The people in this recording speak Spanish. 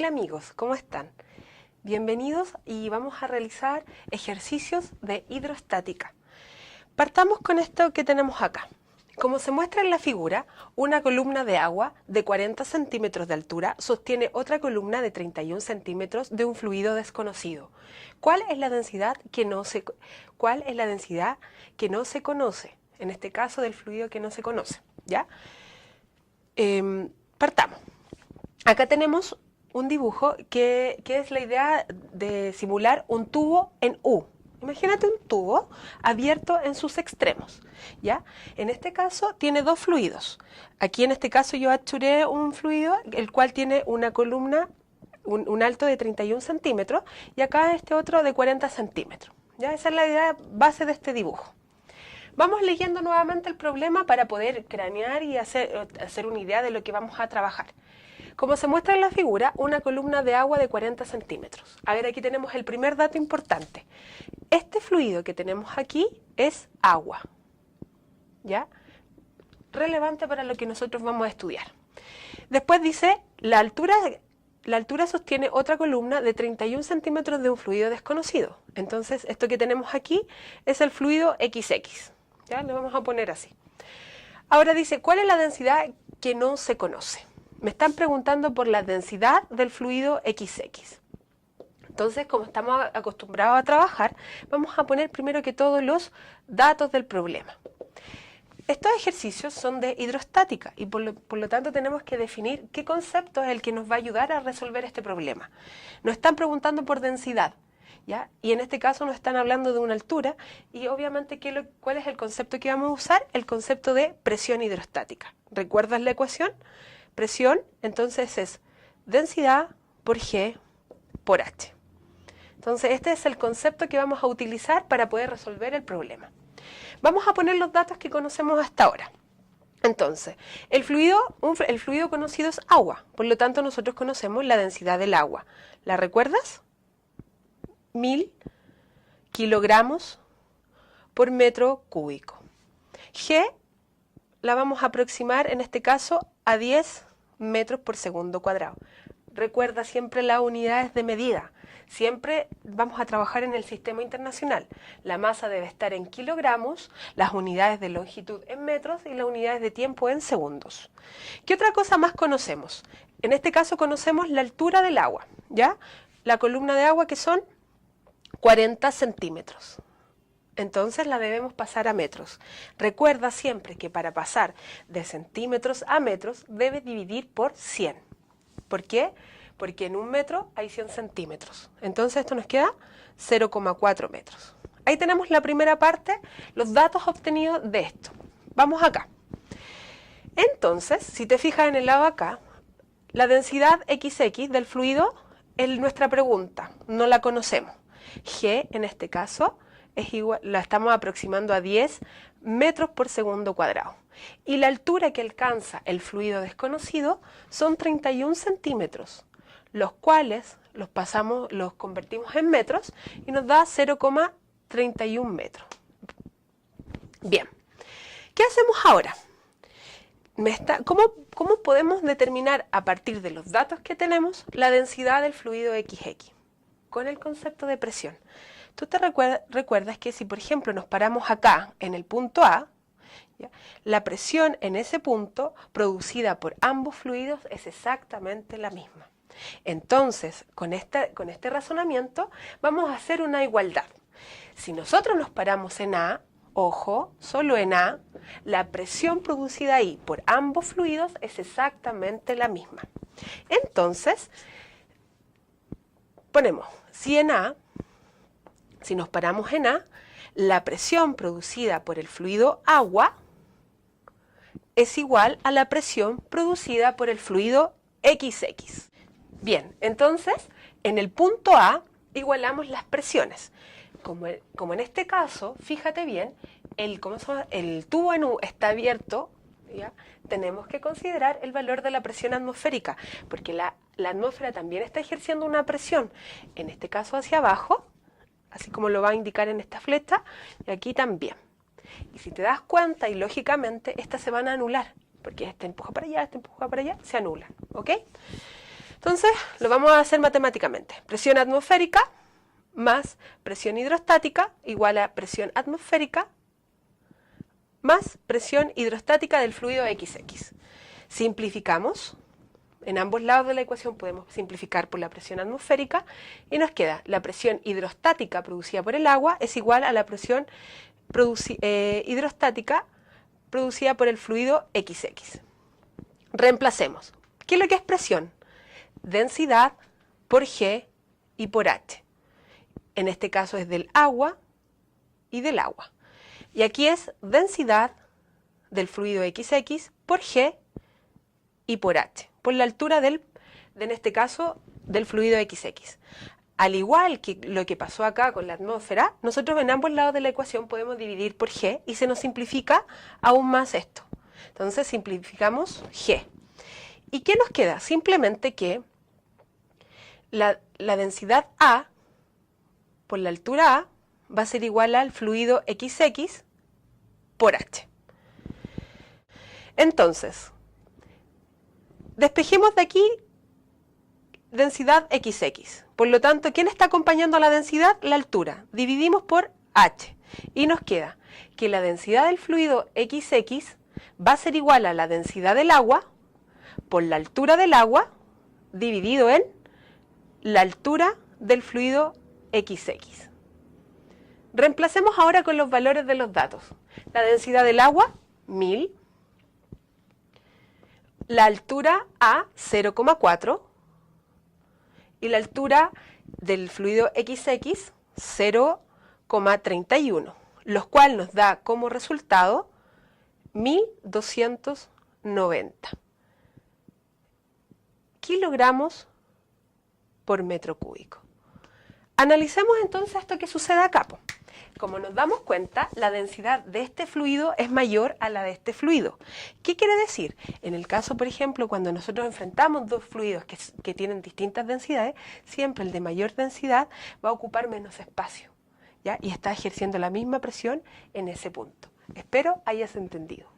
Hola amigos, ¿cómo están? Bienvenidos y vamos a realizar ejercicios de hidrostática. Partamos con esto que tenemos acá. Como se muestra en la figura, una columna de agua de 40 centímetros de altura sostiene otra columna de 31 centímetros de un fluido desconocido. ¿Cuál es la densidad que no se conoce? En este caso del fluido que no se conoce, ¿ya? Partamos. Acá tenemos un dibujo que es la idea de simular un tubo en U. Imagínate un tubo abierto en sus extremos, ¿ya? En este caso tiene dos fluidos. Aquí en este caso yo achuré un fluido, el cual tiene una columna, un alto de 31 centímetros, y acá este otro de 40 centímetros. ¿Ya? Esa es la idea base de este dibujo. Vamos leyendo nuevamente el problema para poder cranear y hacer una idea de lo que vamos a trabajar. Como se muestra en la figura, una columna de agua de 40 centímetros. A ver, aquí tenemos el primer dato importante. Este fluido que tenemos aquí es agua, ¿ya? Relevante para lo que nosotros vamos a estudiar. Después dice, la altura sostiene otra columna de 31 centímetros de un fluido desconocido. Entonces, esto que tenemos aquí es el fluido XX. ¿Ya? Lo vamos a poner así. Ahora dice, ¿cuál es la densidad que no se conoce? Me están preguntando por la densidad del fluido XX. Entonces, como estamos acostumbrados a trabajar, vamos a poner primero que todo los datos del problema. Estos ejercicios son de hidrostática y por lo tanto tenemos que definir qué concepto es el que nos va a ayudar a resolver este problema. Nos están preguntando por densidad, ¿ya? Y en este caso nos están hablando de una altura y obviamente ¿cuál es el concepto que vamos a usar? El concepto de presión hidrostática. ¿Recuerdas la ecuación? Presión, entonces es densidad por G por H. Entonces este es el concepto que vamos a utilizar para poder resolver el problema. Vamos a poner los datos que conocemos hasta ahora. Entonces, el fluido conocido es agua, por lo tanto nosotros conocemos la densidad del agua. ¿La recuerdas? 1000 kilogramos por metro cúbico. G la vamos a aproximar en este caso a 10 metros por segundo cuadrado. Recuerda siempre las unidades de medida. Siempre vamos a trabajar en el sistema internacional. La masa debe estar en kilogramos, las unidades de longitud en metros y las unidades de tiempo en segundos. ¿Qué otra cosa más conocemos? En este caso conocemos la altura del agua, ¿ya? La columna de agua que son 40 centímetros. Entonces la debemos pasar a metros. Recuerda siempre que para pasar de centímetros a metros debes dividir por 100. ¿Por qué? Porque en un metro hay 100 centímetros. Entonces esto nos queda 0,4 metros. Ahí tenemos la primera parte, los datos obtenidos de esto. Vamos acá. Entonces, si te fijas en el lado acá, la densidad XX del fluido es nuestra pregunta, no la conocemos. G, en este caso, es igual, la estamos aproximando a 10 metros por segundo cuadrado. Y la altura que alcanza el fluido desconocido son 31 centímetros, los cuales los convertimos en metros y nos da 0,31 metros. Bien, ¿qué hacemos ahora? ¿Cómo podemos determinar a partir de los datos que tenemos la densidad del fluido XX? Con el concepto de presión. Tú te recuerdas que si, por ejemplo, nos paramos acá en el punto A, ¿ya? La presión en ese punto producida por ambos fluidos es exactamente la misma. Entonces, con este razonamiento vamos a hacer una igualdad. Si nosotros nos paramos en A, ojo, solo en A, la presión producida ahí por ambos fluidos es exactamente la misma. Entonces, ponemos, si nos paramos en A, la presión producida por el fluido agua es igual a la presión producida por el fluido XX. Bien, entonces, en el punto A igualamos las presiones. Como en este caso, fíjate bien, el tubo en U está abierto, ¿ya? Tenemos que considerar el valor de la presión atmosférica, porque la atmósfera también está ejerciendo una presión, en este caso hacia abajo, así como lo va a indicar en esta flecha, y aquí también. Y si te das cuenta, y lógicamente, estas se van a anular, porque este empuja para allá, se anulan, ¿ok? Entonces, lo vamos a hacer matemáticamente. Presión atmosférica más presión hidrostática igual a presión atmosférica más presión hidrostática del fluido XX. Simplificamos. En ambos lados de la ecuación podemos simplificar por la presión atmosférica y nos queda la presión hidrostática producida por el agua es igual a la presión hidrostática producida por el fluido XX. Reemplacemos. ¿Qué es lo que es presión? Densidad por G y por H. En este caso es del agua y del agua. Y aquí es densidad del fluido XX por G y por H, por la altura en este caso, del fluido XX. Al igual que lo que pasó acá con la atmósfera, nosotros en ambos lados de la ecuación podemos dividir por G y se nos simplifica aún más esto. Entonces simplificamos G. ¿Y qué nos queda? Simplemente que la densidad A por la altura A va a ser igual al fluido XX por H. Entonces, despejemos de aquí densidad XX. Por lo tanto, ¿quién está acompañando a la densidad? La altura. Dividimos por H. Y nos queda que la densidad del fluido XX va a ser igual a la densidad del agua por la altura del agua dividido en la altura del fluido XX. Reemplacemos ahora con los valores de los datos. La densidad del agua, 1000. La altura A, 0,4. Y la altura del fluido XX, 0,31. Los cuales nos da como resultado 1290 kilogramos por metro cúbico. Analicemos entonces esto que sucede acá. Como nos damos cuenta, la densidad de este fluido es mayor a la de este fluido. ¿Qué quiere decir? En el caso, por ejemplo, cuando nosotros enfrentamos dos fluidos que tienen distintas densidades, siempre el de mayor densidad va a ocupar menos espacio, ¿ya? Y está ejerciendo la misma presión en ese punto. Espero hayas entendido.